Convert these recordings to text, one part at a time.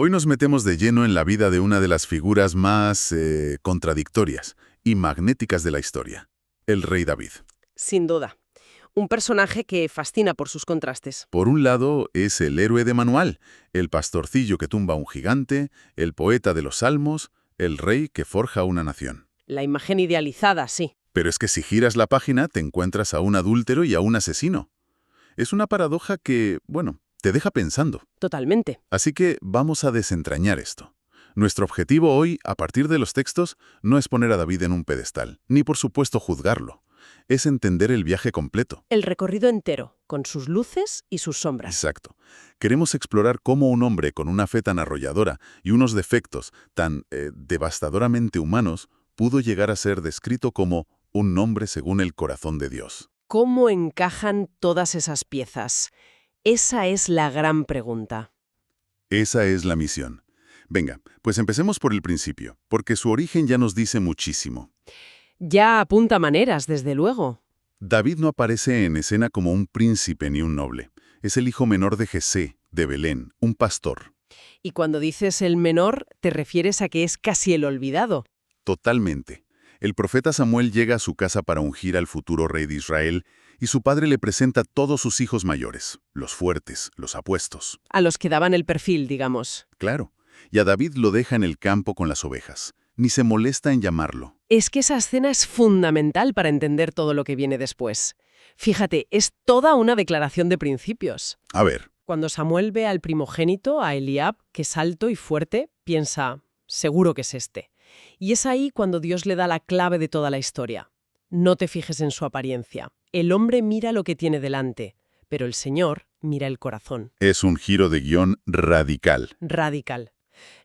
Hoy nos metemos de lleno en la vida de una de las figuras más contradictorias y magnéticas de la historia, el rey David. Sin duda. Un personaje que fascina por sus contrastes. Por un lado es el héroe de manual, el pastorcillo que tumba a un gigante, el poeta de los salmos, el rey que forja una nación. La imagen idealizada, sí. Pero es que si giras la página te encuentras a un adúltero y a un asesino. Es una paradoja que, bueno, te deja pensando. Totalmente. Así que vamos a desentrañar esto. Nuestro objetivo hoy, a partir de los textos, no es poner a David en un pedestal, ni por supuesto juzgarlo. Es entender el viaje completo. El recorrido entero, con sus luces y sus sombras. Exacto. Queremos explorar cómo un hombre con una fe tan arrolladora y unos defectos tan devastadoramente humanos pudo llegar a ser descrito como un hombre según el corazón de Dios. ¿Cómo encajan todas esas piezas? Esa es la gran pregunta. Esa es la misión. Venga, pues empecemos por el principio, porque su origen ya nos dice muchísimo. Ya apunta maneras, desde luego. David no aparece en escena como un príncipe ni un noble. Es el hijo menor de Jesé, de Belén, un pastor. Y cuando dices el menor, te refieres a que es casi el olvidado. Totalmente. El profeta Samuel llega a su casa para ungir al futuro rey de Israel y su padre le presenta a todos sus hijos mayores, los fuertes, los apuestos. A los que daban el perfil, digamos. Claro. Y a David lo deja en el campo con las ovejas. Ni se molesta en llamarlo. Es que esa escena es fundamental para entender todo lo que viene después. Fíjate, es toda una declaración de principios. A ver, Cuando Samuel ve al primogénito, a Eliab, que es alto y fuerte, piensa, seguro que es este. Y es ahí cuando Dios le da la clave de toda la historia. No te fijes en su apariencia. El hombre mira lo que tiene delante, pero el Señor mira el corazón. es un giro de guión radical. Radical.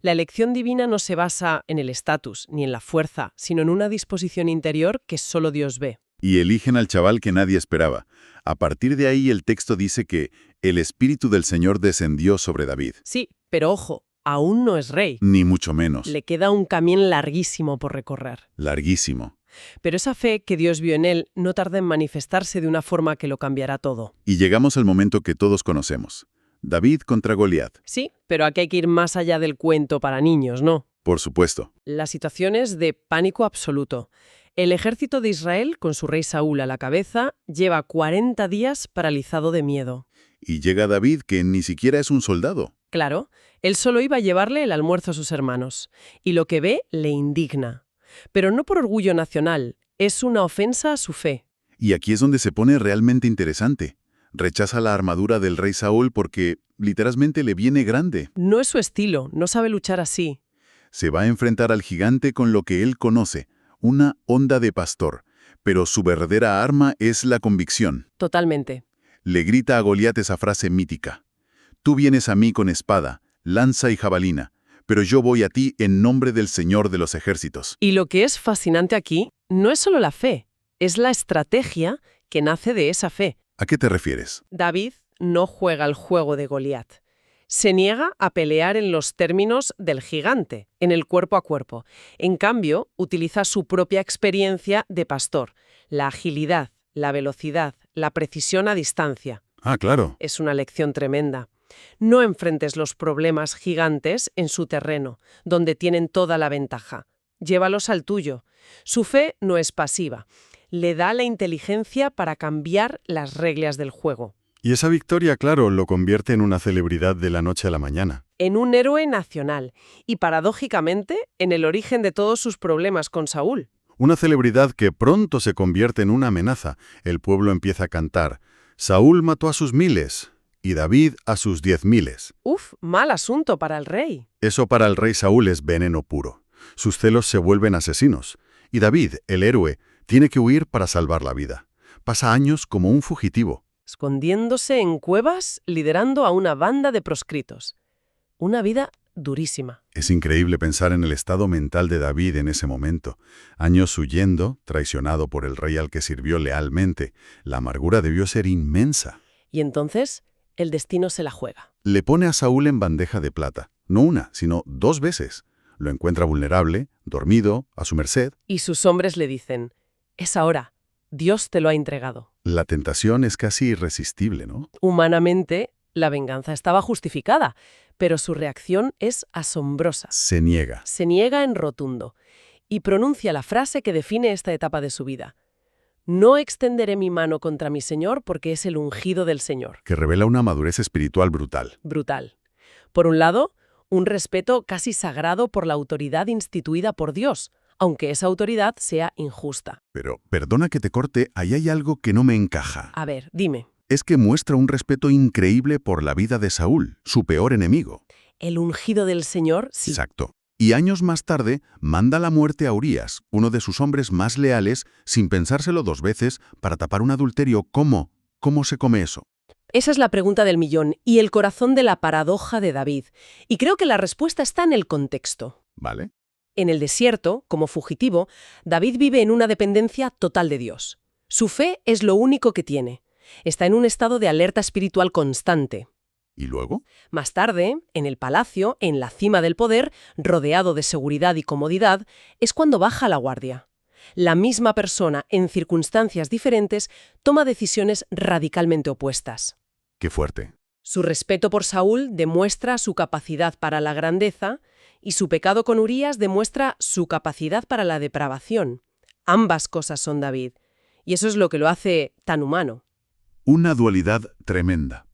La elección divina no se basa en el estatus ni en la fuerza, sino en una disposición interior que solo Dios ve. Y eligen al chaval que nadie esperaba. A partir de ahí el texto dice que el Espíritu del Señor descendió sobre David. Sí, pero ojo, aún no es rey. Ni mucho menos. Le queda un camino larguísimo por recorrer. Larguísimo. Pero esa fe que Dios vio en él no tarda en manifestarse de una forma que lo cambiará todo. Y llegamos al momento que todos conocemos. David contra Goliat. Sí, pero aquí hay que ir más allá del cuento para niños, ¿no? Por supuesto. La situación es de pánico absoluto. El ejército de Israel, con su rey Saúl a la cabeza, lleva 40 días paralizado de miedo. Y llega David, que ni siquiera es un soldado. Claro, él solo iba a llevarle el almuerzo a sus hermanos, y lo que ve le indigna. Pero no por orgullo nacional, es una ofensa a su fe. Y aquí es donde se pone realmente interesante. Rechaza la armadura del rey Saúl porque literalmente le viene grande. No es su estilo, no sabe luchar así. Se va a enfrentar al gigante con lo que él conoce, una onda de pastor. Pero su verdadera arma es la convicción. Totalmente. Le grita a Goliat esa frase mítica. Tú vienes a mí con espada, lanza y jabalina, pero yo voy a ti en nombre del Señor de los ejércitos. Y lo que es fascinante aquí no es solo la fe, es la estrategia que nace de esa fe. ¿A qué te refieres? David no juega el juego de Goliat. Se niega a pelear en los términos del gigante, en el cuerpo a cuerpo. En cambio, utiliza su propia experiencia de pastor, la agilidad, la velocidad, la precisión a distancia. Ah, claro. Es una lección tremenda. No enfrentes los problemas gigantes en su terreno, donde tienen toda la ventaja. Llévalos al tuyo. Su fe no es pasiva. Le da la inteligencia para cambiar las reglas del juego. Y esa victoria, claro, lo convierte en una celebridad de la noche a la mañana. En un héroe nacional y, paradójicamente, en el origen de todos sus problemas con Saúl. Una celebridad que pronto se convierte en una amenaza. El pueblo empieza a cantar. Saúl mató a sus miles y David a sus 10.000. Uf, mal asunto para el rey. Eso para el rey Saúl es veneno puro. Sus celos se vuelven asesinos. Y David, el héroe, tiene que huir para salvar la vida. Pasa años como un fugitivo. Escondiéndose en cuevas, liderando a una banda de proscritos. Una vida durísima. Es increíble pensar en el estado mental de David en ese momento. Años huyendo, traicionado por el rey al que sirvió lealmente. La amargura debió ser inmensa. Y entonces, el destino se la juega. Le pone a Saúl en bandeja de plata. No una, sino 2 veces. Lo encuentra vulnerable, dormido, a su merced. Y sus hombres le dicen, es ahora, Dios te lo ha entregado. La tentación es casi irresistible, ¿no? Humanamente, La venganza estaba justificada, pero su reacción es asombrosa. Se niega. Se niega en rotundo y pronuncia la frase que define esta etapa de su vida. No extenderé mi mano contra mi Señor porque es el ungido del Señor. Que revela una madurez espiritual brutal. Brutal. Por un lado, un respeto casi sagrado por la autoridad instituida por Dios, aunque esa autoridad sea injusta. Pero, perdona que te corte, ahí hay algo que no me encaja. A ver, dime. Es que muestra un respeto increíble por la vida de Saúl, su peor enemigo. El ungido del Señor, sí. Exacto. Y años más tarde, manda la muerte a Urías, uno de sus hombres más leales, sin pensárselo 2 veces, para tapar un adulterio. ¿Cómo? ¿Cómo se come eso? Esa es la pregunta del millón y el corazón de la paradoja de David. Y creo que la respuesta está en el contexto. ¿Vale? En el desierto, como fugitivo, David vive en una dependencia total de Dios. Su fe es lo único que tiene. Está en un estado de alerta espiritual constante. ¿Y luego? Más tarde, en el palacio, en la cima del poder, rodeado de seguridad y comodidad, es cuando baja la guardia. La misma persona, en circunstancias diferentes, toma decisiones radicalmente opuestas. Qué fuerte. Su respeto por Saúl demuestra su capacidad para la grandeza y su pecado con Urías demuestra su capacidad para la depravación. Ambas cosas son David. Y eso es lo que lo hace tan humano. Una dualidad tremenda.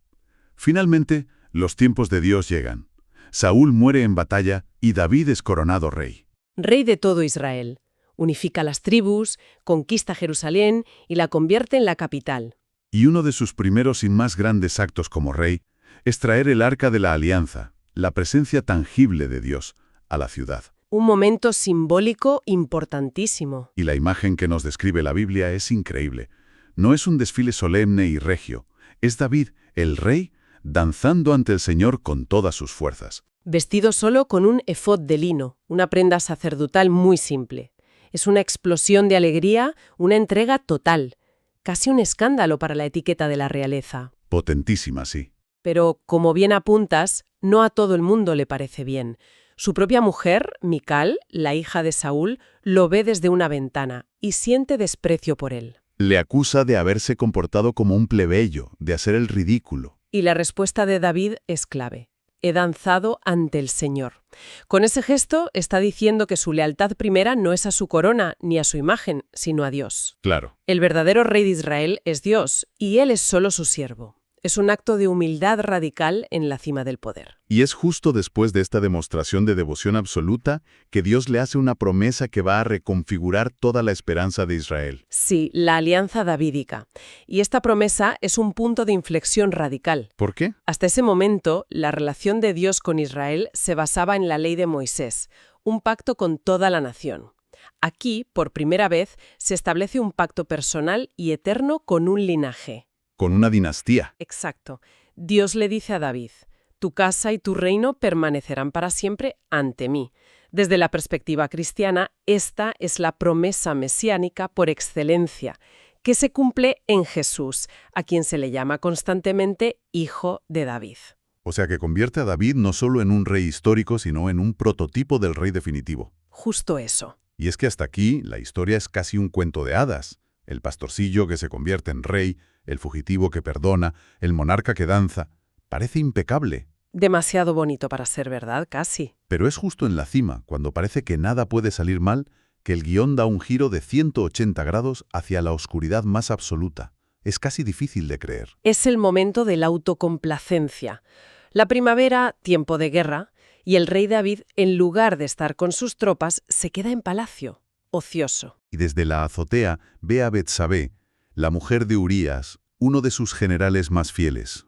Finalmente, los tiempos de Dios llegan. Saúl muere en batalla y David es coronado rey. Rey de todo Israel. Unifica las tribus, conquista Jerusalén y la convierte en la capital. Y uno de sus primeros y más grandes actos como rey es traer el Arca de la Alianza, la presencia tangible de Dios, a la ciudad. Un momento simbólico importantísimo. Y la imagen que nos describe la Biblia es increíble. No es un desfile solemne y regio. Es David, el rey, danzando ante el Señor con todas sus fuerzas. Vestido solo con un efod de lino, una prenda sacerdotal muy simple. Es una explosión de alegría, una entrega total. Casi un escándalo para la etiqueta de la realeza. Potentísima, sí. Pero, como bien apuntas, no a todo el mundo le parece bien. Su propia mujer, Mical, la hija de Saúl, lo ve desde una ventana y siente desprecio por él. Le acusa de haberse comportado como un plebeyo, de hacer el ridículo. Y la respuesta de David es clave. He danzado ante el Señor. Con ese gesto está diciendo que su lealtad primera no es a su corona ni a su imagen, sino a Dios. Claro. El verdadero rey de Israel es Dios, y él es solo su siervo. Es un acto de humildad radical en la cima del poder. Y es justo después de esta demostración de devoción absoluta que Dios le hace una promesa que va a reconfigurar toda la esperanza de Israel. Sí, la alianza davídica. Y esta promesa es un punto de inflexión radical. ¿Por qué? Hasta ese momento, la relación de Dios con Israel se basaba en la ley de Moisés, un pacto con toda la nación. Aquí, por primera vez, se establece un pacto personal y eterno con un linaje. Con una dinastía. Exacto. Dios le dice a David, tu casa y tu reino permanecerán para siempre ante mí. Desde la perspectiva cristiana, esta es la promesa mesiánica por excelencia, que se cumple en Jesús, a quien se le llama constantemente Hijo de David. O sea que convierte a David no solo en un rey histórico, sino en un prototipo del rey definitivo. Justo eso. Y es que hasta aquí la historia es casi un cuento de hadas. El pastorcillo que se convierte en rey, el fugitivo que perdona, el monarca que danza. Parece impecable. Demasiado bonito para ser verdad, casi. Pero es justo en la cima, cuando parece que nada puede salir mal, que el guión da un giro de 180 grados hacia la oscuridad más absoluta. Es casi difícil de creer. Es el momento de la autocomplacencia. La primavera, tiempo de guerra, y el rey David, en lugar de estar con sus tropas, se queda en palacio, ocioso. Y desde la azotea ve a Betsabé, la mujer de Urías, uno de sus generales más fieles.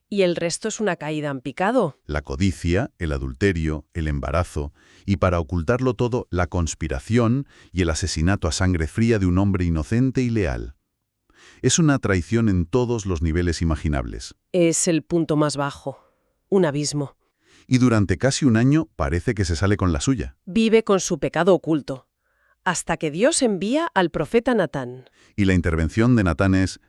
¿Y el resto es una caída en picado? La codicia, el adulterio, el embarazo, y para ocultarlo todo, la conspiración y el asesinato a sangre fría de un hombre inocente y leal. Es una traición en todos los niveles imaginables. Es el punto más bajo. Un abismo. Y durante casi un año parece que se sale con la suya. Vive con su pecado oculto. Hasta que Dios envía al profeta Natán. Y la intervención de Natán es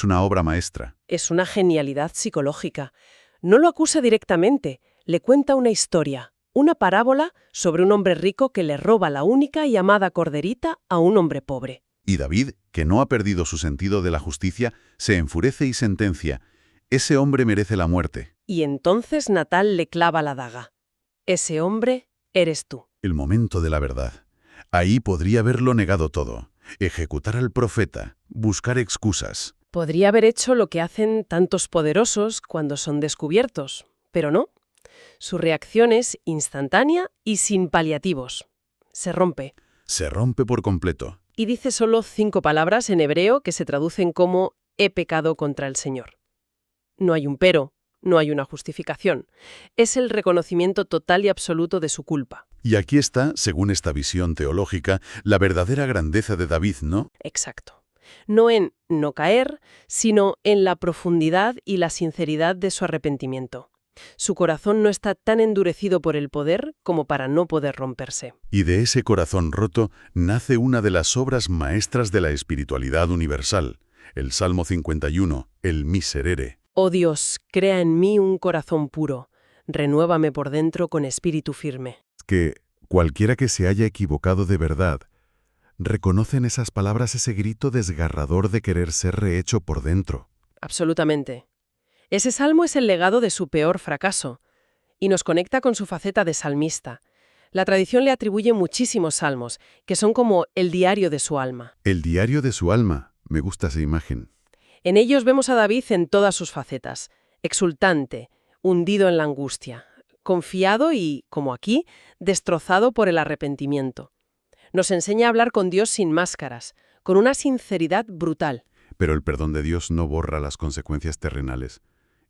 una obra maestra. Es una genialidad psicológica. No lo acusa directamente, le cuenta una historia, una parábola sobre un hombre rico que le roba la única y amada corderita a un hombre pobre. Y David, que no ha perdido su sentido de la justicia, se enfurece y sentencia: ese hombre merece la muerte. Y entonces Natal le clava la daga. Ese hombre eres tú. El momento de la verdad. Ahí podría haberlo negado todo. Ejecutar al profeta, buscar excusas. Podría haber hecho lo que hacen tantos poderosos cuando son descubiertos, pero no. Su reacción es instantánea y sin paliativos. Se rompe. Se rompe por completo. Y dice solo 5 palabras en hebreo que se traducen como «he pecado contra el Señor». No hay un pero, no hay una justificación. Es el reconocimiento total y absoluto de su culpa. Y aquí está, según esta visión teológica, la verdadera grandeza de David, ¿no? Exacto. No en no caer, sino en la profundidad y la sinceridad de su arrepentimiento. Su corazón no está tan endurecido por el poder como para no poder romperse. Y de ese corazón roto nace una de las obras maestras de la espiritualidad universal, el Salmo 51, el Miserere. Oh Dios, crea en mí un corazón puro, renuévame por dentro con espíritu firme. Que cualquiera que se haya equivocado de verdad, reconoce en esas palabras ese grito desgarrador de querer ser rehecho por dentro. Absolutamente. Ese salmo es el legado de su peor fracaso y nos conecta con su faceta de salmista. La tradición le atribuye muchísimos salmos, que son como el diario de su alma. El diario de su alma. Me gusta esa imagen. En ellos vemos a David en todas sus facetas, exultante, hundido en la angustia, confiado y, como aquí, destrozado por el arrepentimiento. Nos enseña a hablar con Dios sin máscaras, con una sinceridad brutal. Pero el perdón de Dios no borra las consecuencias terrenales.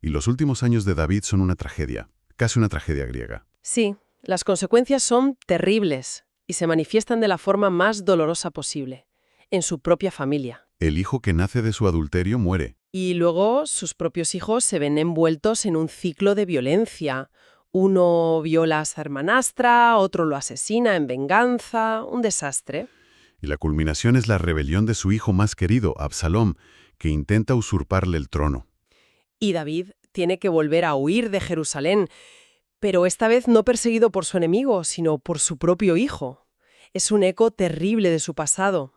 Y los últimos años de David son una tragedia, casi una tragedia griega. Sí, las consecuencias son terribles y se manifiestan de la forma más dolorosa posible, en su propia familia. El hijo que nace de su adulterio muere. Y luego sus propios hijos se ven envueltos en un ciclo de violencia. Uno viola a su hermanastra, otro lo asesina en venganza, un desastre. Y la culminación es la rebelión de su hijo más querido, Absalom, que intenta usurparle el trono. Y David tiene que volver a huir de Jerusalén, pero esta vez no perseguido por su enemigo, sino por su propio hijo. Es un eco terrible de su pasado.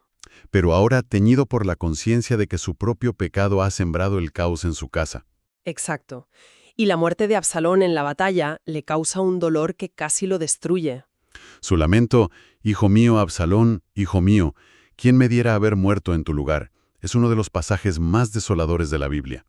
Pero ahora teñido por la conciencia de que su propio pecado ha sembrado el caos en su casa. Exacto. Y la muerte de Absalón en la batalla le causa un dolor que casi lo destruye. Su lamento, hijo mío Absalón, hijo mío, ¿quién me diera haber muerto en tu lugar? Es uno de los pasajes más desoladores de la Biblia.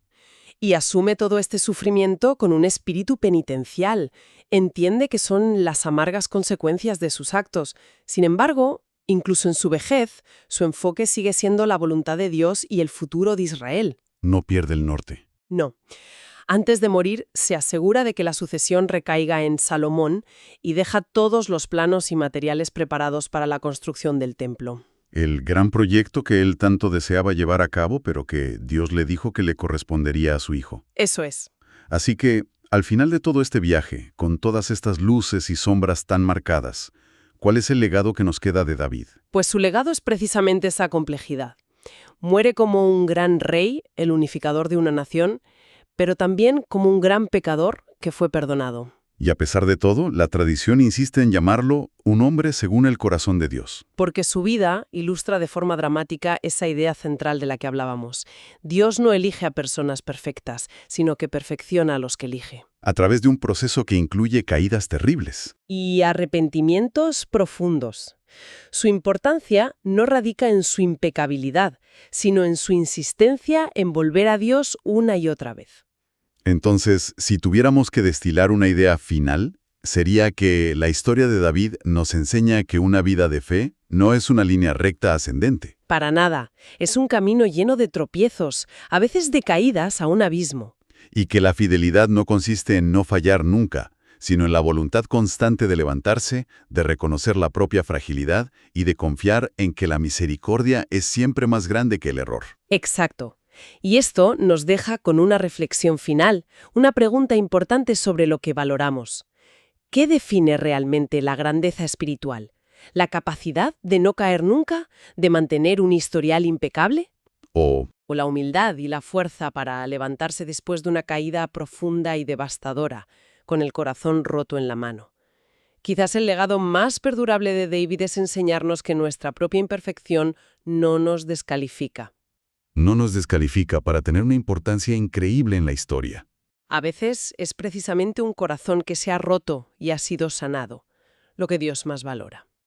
Y asume todo este sufrimiento con un espíritu penitencial. Entiende que son las amargas consecuencias de sus actos. Sin embargo, incluso en su vejez, su enfoque sigue siendo la voluntad de Dios y el futuro de Israel. No pierde el norte. No. Antes de morir, se asegura de que la sucesión recaiga en Salomón y deja todos los planos y materiales preparados para la construcción del templo. El gran proyecto que él tanto deseaba llevar a cabo, pero que Dios le dijo que le correspondería a su hijo. Eso es. Así que, al final de todo este viaje, con todas estas luces y sombras tan marcadas, ¿cuál es el legado que nos queda de David? Pues su legado es precisamente esa complejidad. Muere como un gran rey, el unificador de una nación, pero también como un gran pecador que fue perdonado. Y a pesar de todo, la tradición insiste en llamarlo un hombre según el corazón de Dios. Porque su vida ilustra de forma dramática esa idea central de la que hablábamos. Dios no elige a personas perfectas, sino que perfecciona a los que elige. A través de un proceso que incluye caídas terribles. Y arrepentimientos profundos. Su importancia no radica en su impecabilidad, sino en su insistencia en volver a Dios una y otra vez. Entonces, si tuviéramos que destilar una idea final, sería que la historia de David nos enseña que una vida de fe no es una línea recta ascendente. Para nada. Es un camino lleno de tropiezos, a veces de caídas a un abismo. Y que la fidelidad no consiste en no fallar nunca, sino en la voluntad constante de levantarse, de reconocer la propia fragilidad y de confiar en que la misericordia es siempre más grande que el error. Exacto. Y esto nos deja con una reflexión final, una pregunta importante sobre lo que valoramos. ¿Qué define realmente la grandeza espiritual? ¿La capacidad de no caer nunca? ¿De mantener un historial impecable? ¿O ¿O la humildad y la fuerza para levantarse después de una caída profunda y devastadora, con el corazón roto en la mano? Quizás el legado más perdurable de David es enseñarnos que nuestra propia imperfección no nos descalifica. no nos descalifica para tener una importancia increíble en la historia. A veces es precisamente un corazón que se ha roto y ha sido sanado, lo que Dios más valora.